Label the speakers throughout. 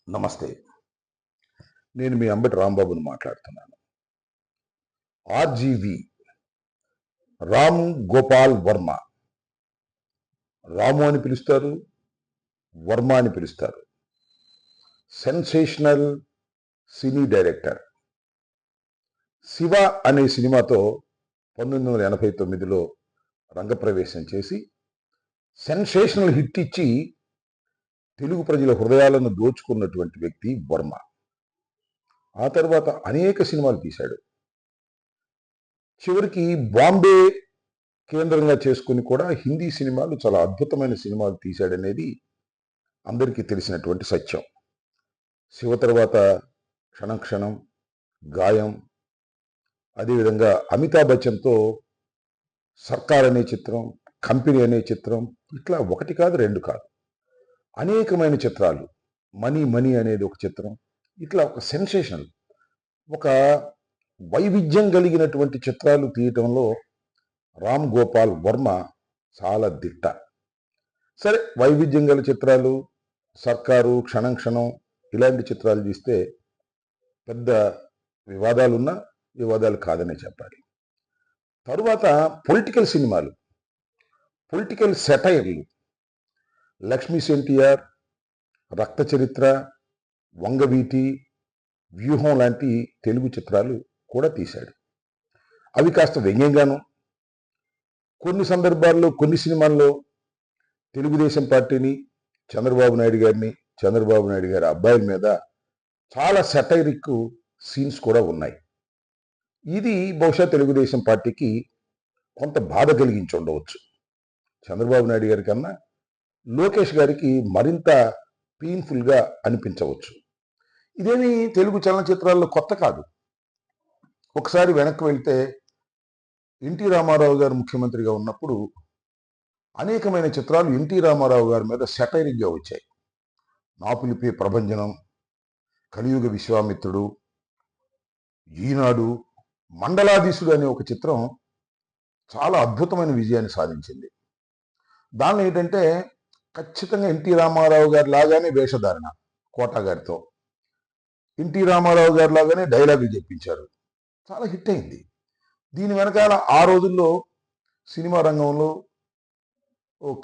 Speaker 1: నమస్తే. నేను మీ అంబటి రాంబాబుని మాట్లాడుతున్నాను. ఆర్‌జీవి రామ్ గోపాల్ వర్మ. రాము అని పిలుస్తారు, వర్మ అని పిలుస్తారు. సెన్సేషనల్ సినీ డైరెక్టర్. 'శివ' అనే సినిమాతో 1989లో రంగప్రవేశం చేసి సెన్సేషనల్ హిట్ ఇచ్చి తెలుగు ప్రజల హృదయాలను దోచుకున్నటువంటి వ్యక్తి వర్మ. ఆ తర్వాత అనేక సినిమాలు తీశాడు. చివరికి బాంబే కేంద్రంగా చేసుకుని కూడా హిందీ సినిమాలు చాలా అద్భుతమైన సినిమాలు తీశాడనేది అందరికీ తెలిసినటువంటి సత్యం. 'శివ' తర్వాత 'క్షణం క్షణం', 'గాయం', అదేవిధంగా అమితాబ్ బచ్చన్తో 'సర్కార్' అనే చిత్రం, 'కంపెనీ' అనే చిత్రం, ఇట్లా ఒకటి కాదు రెండు కాదు అనేకమైన చిత్రాలు. 'మనీ మనీ' అనేది ఒక చిత్రం. ఇట్లా ఒక సెన్సేషనల్, ఒక వైవిధ్యం కలిగినటువంటి చిత్రాలు తీయటంలో రామ్ గోపాల్ వర్మ చాలా దిట్ట. సరే, వైవిధ్యం గల చిత్రాలు 'సర్కారు', 'క్షణం క్షణం' ఇలాంటి చిత్రాలు తీస్తే పెద్ద వివాదాలున్నా వివాదాలు కాదనే చెప్పాలి. తరువాత పొలిటికల్ సినిమాలు, పొలిటికల్ సెటైర్లు 'లక్ష్మీ ఎన్టీఆర్', 'రక్త చరిత్ర', 'వంగవీటి', 'వ్యూహం' లాంటి తెలుగు చిత్రాలు కూడా తీశాడు. అవి కాస్త వ్యంగ్యంగాను, కొన్ని సందర్భాల్లో కొన్ని సినిమాల్లో తెలుగుదేశం పార్టీని, చంద్రబాబు నాయుడు గారిని, చంద్రబాబు నాయుడు గారి అబ్బాయిల మీద చాలా సెటైరిక్ సీన్స్ కూడా ఉన్నాయి. ఇది బహుశా తెలుగుదేశం పార్టీకి కొంత బాధ కలిగించి ఉండవచ్చు. చంద్రబాబు నాయుడు గారి కన్నా లోకేష్ గారికి మరింత పెయిన్ఫుల్గా అనిపించవచ్చు. ఇదేమి తెలుగు చలనచిత్రాల్లో కొత్త కాదు. ఒకసారి వెనక్కి వెళ్తే ఎన్టీ రామారావు గారు ముఖ్యమంత్రిగా ఉన్నప్పుడు అనేకమైన చిత్రాలు ఎన్టీ రామారావు గారి మీద సెటైరిక్గా వచ్చాయి. 'నా పిలిపే ప్రభంజనం', 'కలియుగ విశ్వామిత్రుడు', 'ఈనాడు', 'మండలాధీశుడు' అనే ఒక చిత్రం చాలా అద్భుతమైన విజయాన్ని సాధించింది. దానిలో ఏంటంటే ఖచ్చితంగా ఎన్టీ రామారావు గారి లాగానే వేషధారణ, కోటా గారితో ఎన్టీ రామారావు గారి లాగానే డైలాగులు చెప్పించారు. చాలా హిట్ అయింది. దీని వెనకాల ఆ రోజుల్లో సినిమా రంగంలో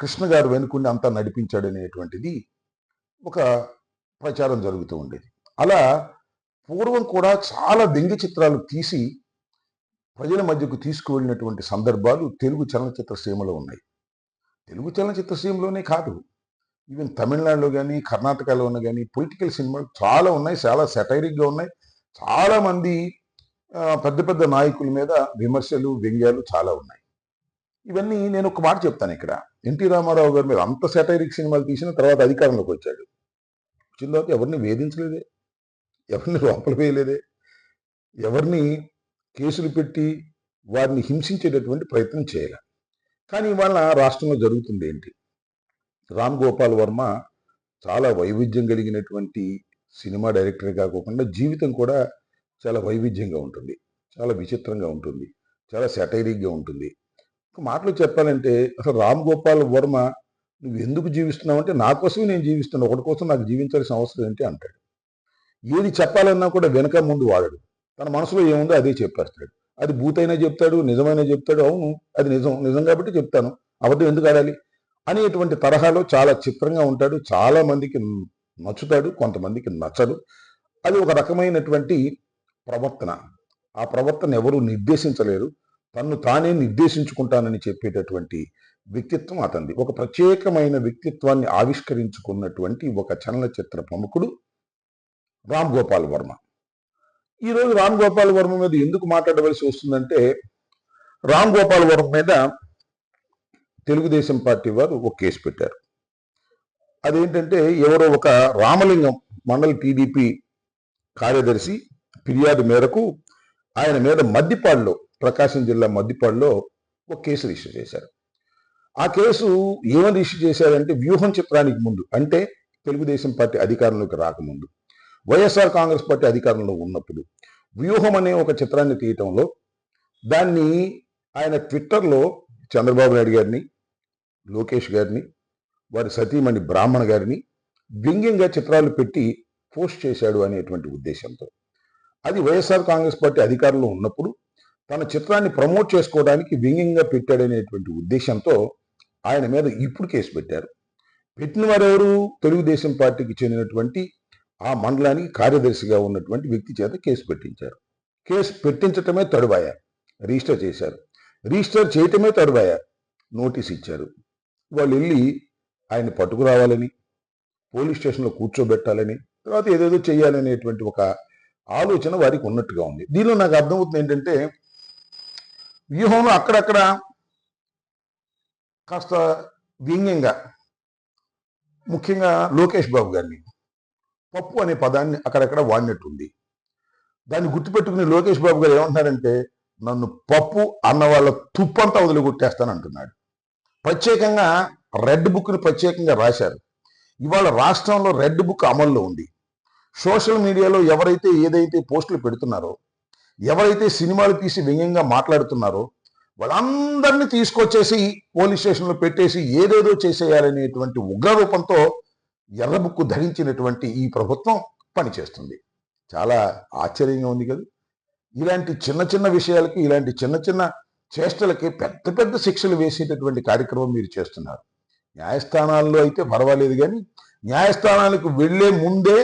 Speaker 1: కృష్ణ గారు వెనుకుండి అంతా నడిపించాడు అనేటువంటిది ఒక ప్రచారం జరుగుతూ ఉండేది. అలా పూర్వం కూడా చాలా వ్యంగ్య చిత్రాలు తీసి ప్రజల మధ్యకు తీసుకువెళ్ళినటువంటి సందర్భాలు తెలుగు చలనచిత్ర సీమలో ఉన్నాయి. తెలుగు చలనచిత్ర సీమలోనే కాదు, ఈవెన్ తమిళనాడులో కానీ కర్ణాటకలోనే కానీ పొలిటికల్ సినిమాలు చాలా ఉన్నాయి, చాలా సెటైరిక్గా ఉన్నాయి. చాలామంది పెద్ద పెద్ద నాయకుల మీద విమర్శలు, వ్యంగ్యాలు చాలా ఉన్నాయి. ఇవన్నీ నేను ఒక మాట చెప్తాను ఇక్కడ. ఎన్టీ రామారావు గారి మీద అంత సెటైరిక్ సినిమాలు తీసిన తర్వాత అధికారంలోకి వచ్చాడు. వచ్చిన తర్వాత ఎవరిని వేధించలేదే, ఎవరిని లోపల వేయలేదే, ఎవరిని కేసులు పెట్టి వారిని హింసించేటటువంటి ప్రయత్నం చేయాలి. కానీ ఇవాళ రాష్ట్రంలో జరుగుతుంది ఏంటి? రామ్ గోపాల్ వర్మ చాలా వైవిధ్యం కలిగినటువంటి సినిమా డైరెక్టరే కాకుండా జీవితం కూడా చాలా వైవిధ్యంగా ఉంటుంది, చాలా విచిత్రంగా ఉంటుంది, చాలా సెటైరిక్గా ఉంటుంది. ఒక మాటలో చెప్పాలంటే అసలు రామ్ గోపాల్ వర్మ నువ్వు ఎందుకు జీవిస్తున్నావు అంటే, నా కోసమే నేను జీవిస్తున్నాను, ఒకటి కోసం నాకు జీవించాల్సిన అవసరం ఏంటి అంటాడు. ఏది చెప్పాలన్నా కూడా వెనక ముందు వాడడు. తన మనసులో ఏముందో అదే చెప్పేస్తాడు. అది భూతైనా చెప్తాడు, నిజమైనా చెప్తాడు. అవును, అది నిజం, నిజం కాబట్టి చెప్తాను, అబద్ధం ఎందుకు ఆడాలి అనేటువంటి తరహాలో చాలా చిత్రంగా ఉంటాడు. చాలా మందికి నచ్చుతాడు, కొంతమందికి నచ్చడు. అది ఒక రకమైనటువంటి ప్రవర్తన. ఆ ప్రవర్తన ఎవరు నిర్దేశించలేరు, తన్ను తానే నిర్దేశించుకుంటానని చెప్పేటటువంటి వ్యక్తిత్వం అతనిది. ఒక ప్రత్యేకమైన వ్యక్తిత్వాన్ని ఆవిష్కరించుకున్నటువంటి ఒక చలనచిత్ర ప్రముఖుడు రామ్ గోపాల్ వర్మ. ఈరోజు రామ్ గోపాల్ వర్మ మీద ఎందుకు మాట్లాడవలసి వస్తుందంటే, రామ్ గోపాల్ వర్మ మీద తెలుగుదేశం పార్టీ వారు ఒక కేసు పెట్టారు. అదేంటంటే, ఎవరో ఒక రామలింగం మండల టీడీపీ కార్యదర్శి ఫిర్యాదు మేరకు ఆయన మీద మద్దిపాడులో, ప్రకాశం జిల్లా మద్దిపాడులో ఒక కేసు రిజిస్టర్ చేశారు. ఆ కేసు ఏమని రిజిస్టర్ చేశారంటే, వ్యూహం చిత్రానికి ముందు, అంటే తెలుగుదేశం పార్టీ అధికారంలోకి రాకముందు, వైఎస్ఆర్ కాంగ్రెస్ పార్టీ అధికారంలో ఉన్నప్పుడు వ్యూహం అనే ఒక చిత్రాన్ని తీయటంలో దాన్ని ఆయన ట్విట్టర్లో చంద్రబాబు నాయుడు గారిని, లోకేష్ గారిని, వారి సతీమణి బ్రాహ్మణ గారిని వ్యంగ్యంగా చిత్రాలు పెట్టి పోస్ట్ చేశాడు అనేటువంటి ఉద్దేశంతో. అది వైఎస్ఆర్ కాంగ్రెస్ పార్టీ అధికారంలో ఉన్నప్పుడు తన చిత్రాన్ని ప్రమోట్ చేసుకోవడానికి వ్యంగ్యంగా పెట్టాడనేటువంటి ఉద్దేశంతో ఆయన మీద ఇప్పుడు కేసు పెట్టారు. పెట్టిన వారెవరు? తెలుగుదేశం పార్టీకి చెందినటువంటి ఆ మండలానికి కార్యదర్శిగా ఉన్నటువంటి వ్యక్తి చేత కేసు పెట్టించారు. కేసు పెట్టించటమే తడుబాయ, రిజిస్టర్ చేశారు. రిజిస్టర్ చేయటమే తడుబాయ, నోటీస్ ఇచ్చారు. వాళ్ళు వెళ్ళి ఆయన పట్టుకురావాలని, పోలీస్ స్టేషన్లో కూర్చోబెట్టాలని, తర్వాత ఏదేదో చేయాలనేటువంటి ఒక ఆలోచన వారికి ఉన్నట్టుగా ఉంది. దీనిలో నాకు అర్థమవుతుంది ఏంటంటే, వ్యూహంలో అక్కడక్కడ కాస్త వ్యంగ్యంగా, ముఖ్యంగా లోకేష్ బాబు గారిని పప్పు అనే పదాన్ని అక్కడక్కడ వాడినట్టుంది. దాన్ని గుర్తుపెట్టుకుని లోకేష్ బాబు గారు ఏమంటున్నారంటే, నన్ను పప్పు అన్న వాళ్ళ తుప్పంతా వదిలిగొట్టేస్తానంటున్నాడు. ప్రత్యేకంగా రెడ్ బుక్ని ప్రత్యేకంగా రాశారు. ఇవాళ రాష్ట్రంలో రెడ్ బుక్ అమల్లో ఉంది. సోషల్ మీడియాలో ఎవరైతే ఏదైతే పోస్టులు పెడుతున్నారో, ఎవరైతే సినిమాలు తీసి వ్యంగ్యంగా మాట్లాడుతున్నారో వాళ్ళందరినీ తీసుకొచ్చేసి పోలీస్ స్టేషన్లో పెట్టేసి ఏదేదో చేసేయాలనేటువంటి ఉగ్రరూపంతో ఎర్రబుక్కు ధరించినటువంటి ఈ ప్రభుత్వం పనిచేస్తుంది. చాలా ఆశ్చర్యంగా ఉంది కదా. ఇలాంటి చిన్న చిన్న విషయాలకి, ఇలాంటి చిన్న చిన్న చేష్టలకి పెద్ద పెద్ద శిక్షలు వేసేటటువంటి కార్యక్రమం మీరు చేస్తున్నారు. న్యాయస్థానాల్లో అయితే పర్వాలేదు, కానీ న్యాయస్థానాలకు వెళ్లే ముందే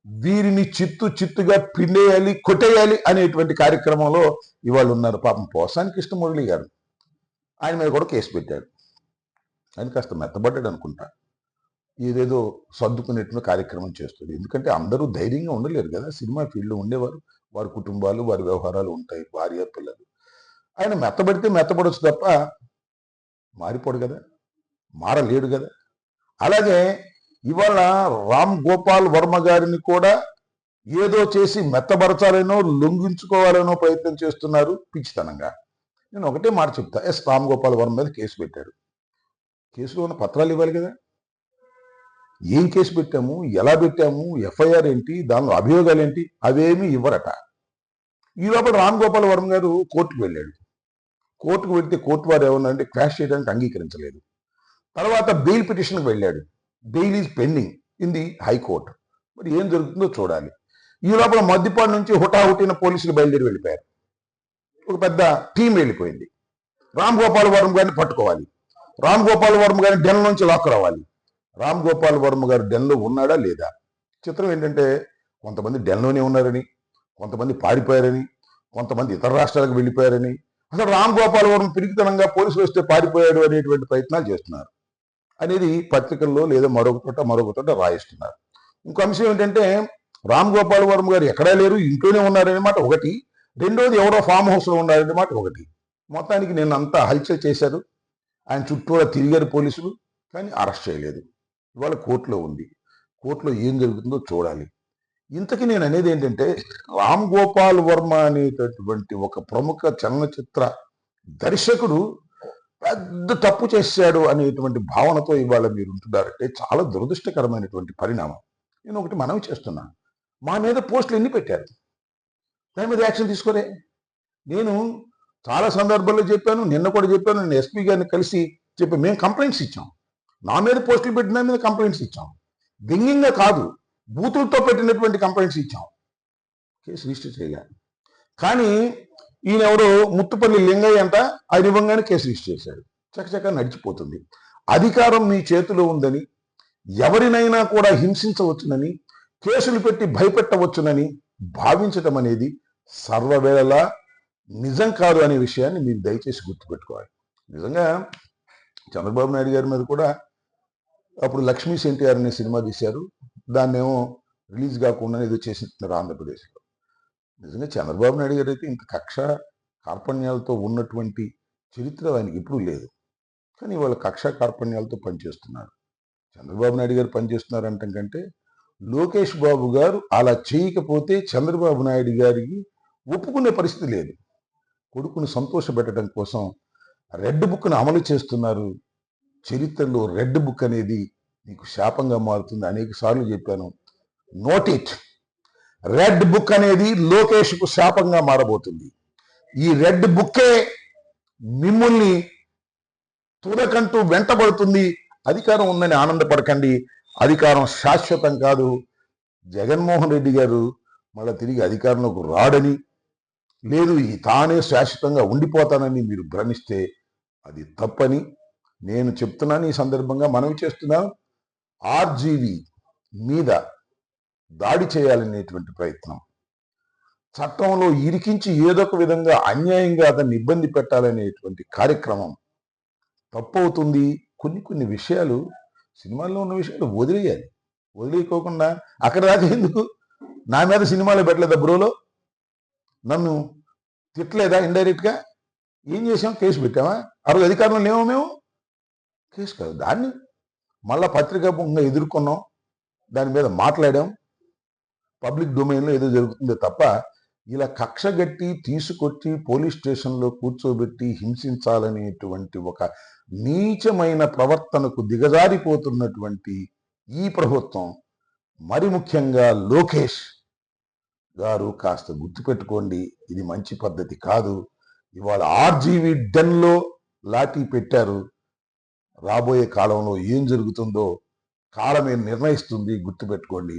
Speaker 1: వీరిని చిత్తుగా పిండేయాలి, కొట్టేయాలి అనేటువంటి కార్యక్రమంలో ఇవాళ ఉన్నారు. పాపం పోసాని కృష్ణమురళి గారు, ఆయన మీద కూడా కేసు పెట్టాడు. ఆయన కాస్త మెత్తబడ్డాడు అనుకుంటా, ఏదేదో సర్దుకునేటువంటి కార్యక్రమం చేస్తుంది. ఎందుకంటే అందరూ ధైర్యంగా ఉండలేరు కదా. సినిమా ఫీల్డ్లో ఉండేవారు, వారి కుటుంబాలు, వారి వ్యవహారాలు ఉంటాయి, భార్య పిల్లలు. ఆయన మెత్తబడితే మెత్తబడొచ్చు తప్ప మారిపోడు కదా, మారలేడు కదా. అలాగే ఇవాళ రామ్ గోపాల్ వర్మ గారిని కూడా ఏదో చేసి మెత్తబరచాలనో లొంగించుకోవాలనో ప్రయత్నం చేస్తున్నారు పిచ్చితనంగా. నేను ఒకటే మాట చెప్తా, రామ్ గోపాల్ వర్మ మీద కేసు పెట్టాడు. కేసులో ఉన్న పత్రాలు ఇవ్వాలి కదా. ఏం కేసు పెట్టాము, ఎలా పెట్టాము, ఎఫ్ఐఆర్ ఏంటి, దానిలో అభియోగాలు ఏంటి, అవేమీ ఇవ్వరట. ఈ లోపల రామ్ గోపాల్ వర్మ గారు కోర్టుకు వెళ్ళాడు. కోర్టుకు వెళ్తే కోర్టు వారు ఏమన్నారంటే క్వాష్ చేయడానికి అంగీకరించలేదు. తర్వాత బెయిల్ పిటిషన్కి వెళ్ళాడు. Bail is pending in the high court. మరి ఏం జరుగుతుందో చూడాలి. ఈ లోపల మద్దిపాడు నుంచి హుటాహుటిన పోలీసులు బయలుదేరి వెళ్ళిపోయారు. ఒక పెద్ద టీం వెళ్ళిపోయింది. రామ్ గోపాల్ వర్మ గారిని పట్టుకోవాలి, రామ్ గోపాల్ వర్మ గారిని డెన్ నుంచి లాక్కు రావాలి. రామ్ గోపాల్ వర్మ గారు డెన్లో ఉన్నాడా లేదా? చిత్రం ఏంటంటే, కొంతమంది డెన్లోనే ఉన్నారని, కొంతమంది పారిపోయారని, కొంతమంది ఇతర రాష్ట్రాలకు వెళ్ళిపోయారని, అసలు రామ్ గోపాల్ వర్మ పిరికితనంగా పోలీసులు వస్తే పారిపోయాడు అనేటువంటి ప్రయత్నాలు చేస్తున్నారు అనేది పత్రికల్లో లేదా మరొక చోట రాయిస్తున్నారు. ఇంకో అంశం ఏంటంటే, రామ్ గోపాల్ వర్మ గారు ఎక్కడా లేరు, ఇంట్లోనే ఉన్నారనే మాట ఒకటి, రెండోది ఎవరో ఫామ్ హౌస్లో ఉన్నారనే మాట ఒకటి. మొత్తానికి నేను అంతా హల్చల్ చేశారు, ఆయన చుట్టూరా తిరిగారు పోలీసులు, కానీ అరెస్ట్ చేయలేదు. ఇవాళ కోర్టులో ఉంది. కోర్టులో ఏం జరుగుతుందో చూడాలి. ఇంతకీ నేను అనేది ఏంటంటే, రామ్ గోపాల్ వర్మ అనేటటువంటి ఒక ప్రముఖ చలనచిత్ర దర్శకుడు పెద్ద తప్పు చేశాడు అనేటువంటి భావనతో ఇవాళ మీరు ఉంటున్నారంటే చాలా దురదృష్టకరమైనటువంటి పరిణామం. నేను ఒకటి మనవి చేస్తున్నాను, మా మీద పోస్టులు ఎన్ని పెట్టారు, దాని మీద యాక్షన్ తీసుకోరే. నేను చాలా సందర్భాల్లో చెప్పాను, నిన్న కూడా చెప్పాను, నేను ఎస్పీ గారిని కలిసి చెప్పి మేము కంప్లైంట్స్ ఇచ్చాం. నా మీద పోస్టులు పెట్టిన మీద కంప్లైంట్స్ ఇచ్చాం. వ్యంగ్యంగా కాదు, బూతులతో పెట్టినటువంటి కంప్లైంట్స్ ఇచ్చాం. కేసు రిజిస్టర్ చేయాలి. కానీ ఈయన ఎవరో ముత్తుపల్లి లింగయ్య అంట, ఆయన ఇవ్వగానే కేసు రిజిస్టర్ చేశాడు. చకచకా నడిచిపోతుంది. అధికారం మీ చేతిలో ఉందని, ఎవరినైనా కూడా హింసించవచ్చునని, కేసులు పెట్టి భయపెట్టవచ్చునని భావించటం అనేది సర్వవేళలా నిజం కాదు అనే విషయాన్ని మీరు దయచేసి గుర్తుపెట్టుకోవాలి. నిజంగా చంద్రబాబు నాయుడు గారి మీద కూడా అప్పుడు లక్ష్మీ ఎన్టీఆర్ అనే సినిమా తీశారు, దాన్నేమో రిలీజ్ కాకుండా ఏదో చేసిస్తున్నారు ఆంధ్రప్రదేశ్లో. నిజంగా చంద్రబాబు నాయుడు గారు అయితే ఇంత కక్ష కార్పణ్యాలతో ఉన్నటువంటి చరిత్ర ఆయనకి ఎప్పుడూ లేదు. కానీ వాళ్ళ కక్ష కార్పణ్యాలతో పనిచేస్తున్నారు. చంద్రబాబు నాయుడు గారు పనిచేస్తున్నారు అంటాం కంటే, లోకేష్ బాబు గారు అలా చేయకపోతే చంద్రబాబు నాయుడు గారికి ఒప్పుకునే పరిస్థితి లేదు. కొడుకును సంతోషపెట్టడం కోసం రెడ్ బుక్ను అమలు చేస్తున్నారు. చరిత్రలో రెడ్ బుక్ అనేది మీకు శాపంగా మారుతుంది. అనేక సార్లు చెప్పాను, నోట్ ఇట్. రెడ్ బుక్ అనేది లోకేష్కు శాపంగా మారబోతుంది. ఈ రెడ్ బుక్కే మిమ్మల్ని తుదకంటూ వెంటబడుతుంది. అధికారం ఉందని ఆనందపడకండి. అధికారం శాశ్వతం కాదు. జగన్మోహన్ రెడ్డి గారు మళ్ళీ తిరిగి అధికారంలోకి రాడని, లేదు ఈ తానే శాశ్వతంగా ఉండిపోతానని మీరు భ్రమిస్తే అది తప్పని నేను చెప్తున్నాను. ఈ సందర్భంగా మనవి చేస్తున్నాను. ఆర్జీవి మీద దాడి చేయాలనేటువంటి ప్రయత్నం, చట్టంలో ఇరికించి ఏదో ఒక విధంగా అన్యాయంగా అతన్ని ఇబ్బంది పెట్టాలనేటువంటి కార్యక్రమం తప్పవుతుంది. కొన్ని విషయాలు, సినిమాల్లో ఉన్న విషయాలు వదిలేయాలి. వదిలేయకోకుండా అక్కడ దాకా ఎందుకు? నా మీద సినిమాలో పెట్టలేదా బ్రోలో? నన్ను తిట్టలేదా ఇండైరెక్ట్గా? ఏం చేసాం? కేసు పెట్టామా? ఆ రోజు అధికారంలో లేమో మేము? కేసు కాదు, దాన్ని మళ్ళా పత్రికాముఖంగా ఎదుర్కొన్నాం, దాని మీద మాట్లాడాం, పబ్లిక్ డొమైన్లో ఏదో జరుగుతుందో తప్ప ఇలా కక్షగట్టి తీసుకొచ్చి పోలీస్ స్టేషన్లో కూర్చోబెట్టి హింసించాలనేటువంటి ఒక నీచమైన ప్రవర్తనకు దిగజారిపోతున్నటువంటి ఈ ప్రభుత్వం, మరి ముఖ్యంగా లోకేష్ గారు కాస్త గుర్తుపెట్టుకోండి, ఇది మంచి పద్ధతి కాదు. ఇవాళ ఆర్జీవి డెన్లో లాఠీ పెట్టారు. రాబోయే కాలంలో ఏం జరుగుతుందో కాలమే నిర్ణయిస్తుంది, గుర్తుపెట్టుకోండి.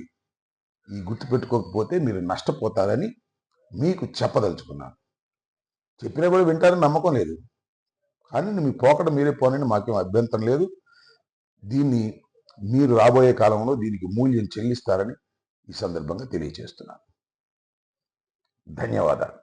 Speaker 1: ఈ గుర్తుపెట్టుకోకపోతే మీరు నష్టపోతారని మీకు చెప్పదలుచుకున్నాను. చెప్పినా కూడా వింటారని నమ్మకం లేదు, కానీ మీ పోకడ మీరే పోనని మాకేం అభ్యంతరం లేదు. దీన్ని మీరు రాబోయే కాలంలో దీనికి మూల్యం చెల్లిస్తారని ఈ సందర్భంగా తెలియజేస్తున్నాను. ధన్యవాదాలు.